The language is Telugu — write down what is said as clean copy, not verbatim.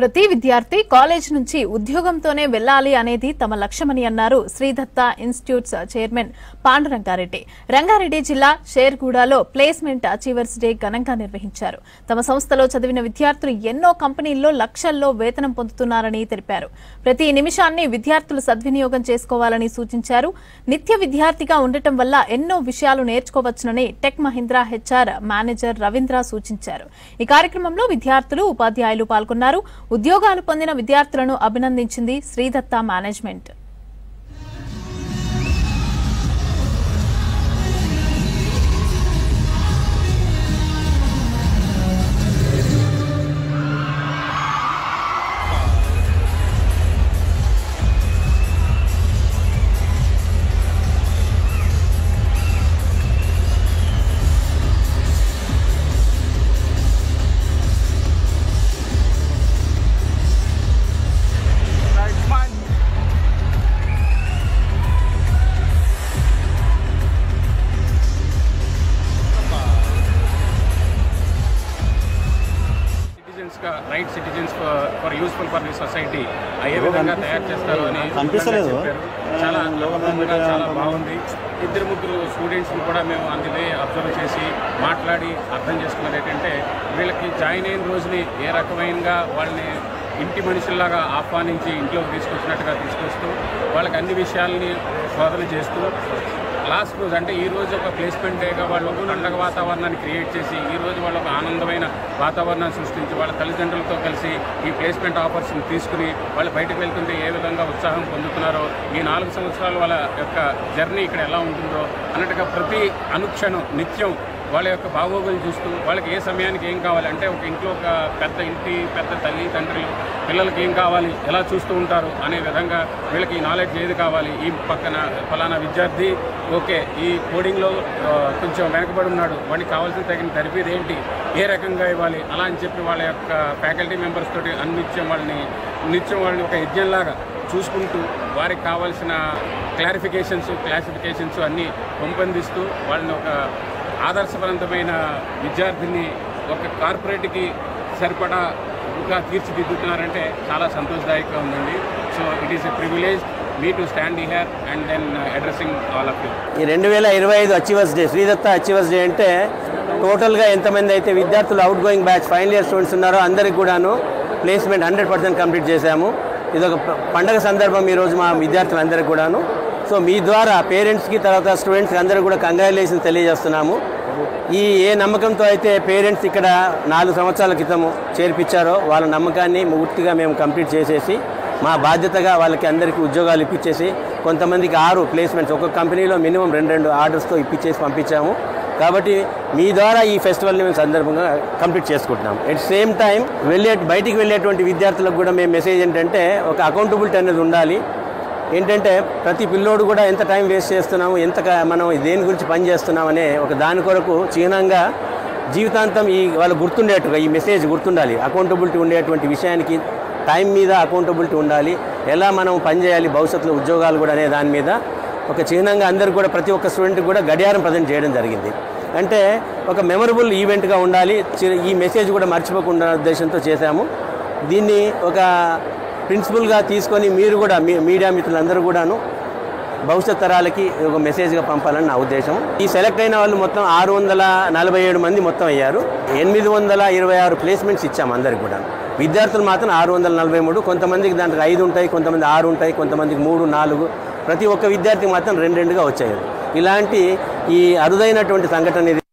ప్రతి విద్యార్థి కాలేజ్ నుంచి ఉద్యోగంతోనే వెళ్లాలి అనేది తమ లక్ష్యమని అన్నారు శ్రీదత్త ఇన్స్టిట్యూట్స్ చైర్మన్ పాండురంగారెడ్డి. రంగారెడ్డి జిల్లా షేర్గూడలో ప్లేస్మెంట్ అచీవర్స్ డే ఘనంగా నిర్వహించారు. తమ సంస్థలో చదివిన విద్యార్థులు ఎన్నో కంపెనీల్లో లక్షల్లో వేతనం పొందుతున్నారని తెలిపారు. ప్రతి నిమిషాన్ని విద్యార్థులు సద్వినియోగం చేసుకోవాలని సూచించారు. నిత్య విద్యార్థిగా ఉండటం వల్ల ఎన్నో విషయాలు నేర్చుకోవచ్చునని టెక్ మహీంద్రా హెచ్ఆర్ మేనేజర్ రవీంద్ర సూచించారు. ఈ కార్యక్రమంలో విద్యార్థులు, ఉపాధ్యాయులు పాల్గొన్నారు. ఉద్యోగాలు పొందిన విద్యార్థులను అభినందించింది Sridatta management. Right citizens for useful for the society ఏ విధంగా తయారు చేస్తారు అని చెప్పారు. చాలా చాలా బాగుంది. ఇద్దరు ముగ్గురు స్టూడెంట్స్ని కూడా మేము అందులో అబ్జర్వ్ చేసి మాట్లాడి అర్థం చేసుకున్నది ఏంటంటే వీళ్ళకి జాయిన్ అయిన రోజుని ఏ రకమైనగా వాళ్ళని ఇంటి మనుషుల్లాగా ఆహ్వానించి ఇంట్లోకి తీసుకొచ్చినట్టుగా తీసుకొస్తూ వాళ్ళకి అన్ని విషయాల్ని శోధన చేస్తూ లాస్ట్ రోజు అంటే ఈ రోజు ఒక ప్లేస్మెంట్ డేగా వాళ్ళు పండగ వాతావరణాన్ని క్రియేట్ చేసి ఈ రోజు వాళ్ళు ఒక ఆనందమైన వాతావరణాన్ని సృష్టించి వాళ్ళ తల్లిదండ్రులతో కలిసి ఈ ప్లేస్మెంట్ ఆఫర్స్ని తీసుకుని వాళ్ళు బయటకు వెళ్తుంటే ఏ విధంగా ఉత్సాహం పొందుతున్నారో, ఈ 4 సంవత్సరాలు వాళ్ళ యొక్క జర్నీ ఇక్కడ ఎలా ఉంటుందో అన్నట్టుగా ప్రతి అనుక్షణం నిత్యం వాళ్ళ యొక్క బాగోగులు చూస్తూ వాళ్ళకి ఏ సమయానికి ఏం కావాలి అంటే ఒక ఇంట్లో ఒక పెద్ద తల్లి తండ్రులు పిల్లలకి ఏం కావాలి ఎలా చూస్తూ ఉంటారు అనే విధంగా వీళ్ళకి ఈ నాలెడ్జ్ ఏది కావాలి, ఈ పక్కన ఫలానా విద్యార్థి ఓకే ఈ కోడింగ్లో కొంచెం వెనకబడి ఉన్నాడు, వాడికి కావాల్సిన తగిన తరబేది ఏంటి, ఏ రకంగా ఇవ్వాలి అలా అని చెప్పి వాళ్ళ యొక్క ఫ్యాకల్టీ మెంబర్స్ తోటి నిత్యం వాళ్ళని ఒక యజ్ఞంలాగా చూసుకుంటూ వారికి కావాల్సిన క్లాసిఫికేషన్స్ అన్నీ పెంపొందిస్తూ వాళ్ళని ఒక ఆదర్శవంతమైన విద్యార్థిని ఒక కార్పొరేట్కి సరిపడాగా తీర్చిదిద్దుతున్నారంటే చాలా సంతోషదాయకంగా ఉందండి. So it is a privilege me to stand here and then addressing all of you. ఈ 2025 achievers day, Sridatta achievers day అంటే టోటల్గా ఎంతమంది అయితే విద్యార్థులు outgoing batch final year students ఉన్నారో అందరికి కూడాను ప్లేస్మెంట్ 100% కంప్లీట్ చేశాము. ఇదొక పండగ సందర్భం ఈరోజు మా విద్యార్థులందరికీ కూడాను. సో మీ ద్వారా పేరెంట్స్కి తర్వాత స్టూడెంట్స్కి అందరూ కూడా కంగ్రాచులేషన్స్ తెలియజేస్తున్నాము. ఏ నమ్మకంతో అయితే పేరెంట్స్ ఇక్కడ 4 సంవత్సరాల క్రితము చేర్పించారో వాళ్ళ నమ్మకాన్ని పూర్తిగా మేము కంప్లీట్ చేసేసి మా బాధ్యతగా వాళ్ళకి అందరికీ ఉద్యోగాలు ఇప్పించేసి కొంతమందికి 6 ప్లేస్మెంట్స్ ఒక్కొక్క కంపెనీలో మినిమం 2 ఆర్డర్స్తో ఇప్పించేసి పంపించాము. కాబట్టి మీ ద్వారా ఈ ఫెస్టివల్ని మేము సందర్భంగా కంప్లీట్ చేసుకుంటున్నాం. ఎట్ సేమ్ టైం బయటికి వెళ్ళేటువంటి విద్యార్థులకు కూడా మేము మెసేజ్ ఏంటంటే ఒక అకౌంటబిలిటీ అనేది ఉండాలి. ఏంటంటే ప్రతి పిల్లోడు కూడా ఎంత టైం వేస్ట్ చేస్తున్నాము, ఎంత మనం దేని గురించి పని చేస్తున్నాం అనే ఒక దాని కొరకు చిహ్నంగా జీవితాంతం వాళ్ళు గుర్తుండేట్టుగా ఈ మెసేజ్ గుర్తుండాలి. అకౌంటబిలిటీ ఉండేటువంటి విషయానికి టైం మీద అకౌంటబిలిటీ ఉండాలి, ఎలా మనం పనిచేయాలి భవిష్యత్తులో ఉద్యోగాలు కూడా అనే దాని మీద ఒక చిహ్నంగా అందరూ కూడా ప్రతి ఒక్క స్టూడెంట్కి కూడా గడియారం ప్రజెంట్ చేయడం జరిగింది. అంటే ఒక మెమరబుల్ ఈవెంట్గా ఉండాలి, ఈ మెసేజ్ కూడా మర్చిపోకుండా ఉద్దేశంతో చేశాము. దీన్ని ఒక ప్రిన్సిపల్గా తీసుకొని మీరు కూడా మీడియా మిత్రులందరూ కూడాను భవిష్యత్ తరాలకి ఒక మెసేజ్గా పంపాలని నా ఉద్దేశం. ఈ సెలెక్ట్ అయిన వాళ్ళు మొత్తం 647 మంది మొత్తం అయ్యారు. 826 ప్లేస్మెంట్స్ ఇచ్చాము అందరికి కూడా. విద్యార్థులు మాత్రం 643. కొంతమందికి దాంట్లో 5 ఉంటాయి, కొంతమంది 6 ఉంటాయి, కొంతమందికి 3, 4. ప్రతి ఒక్క విద్యార్థికి మాత్రం 2 వచ్చాయి. ఇలాంటి ఈ అరుదైనటువంటి సంఘటన ఇది.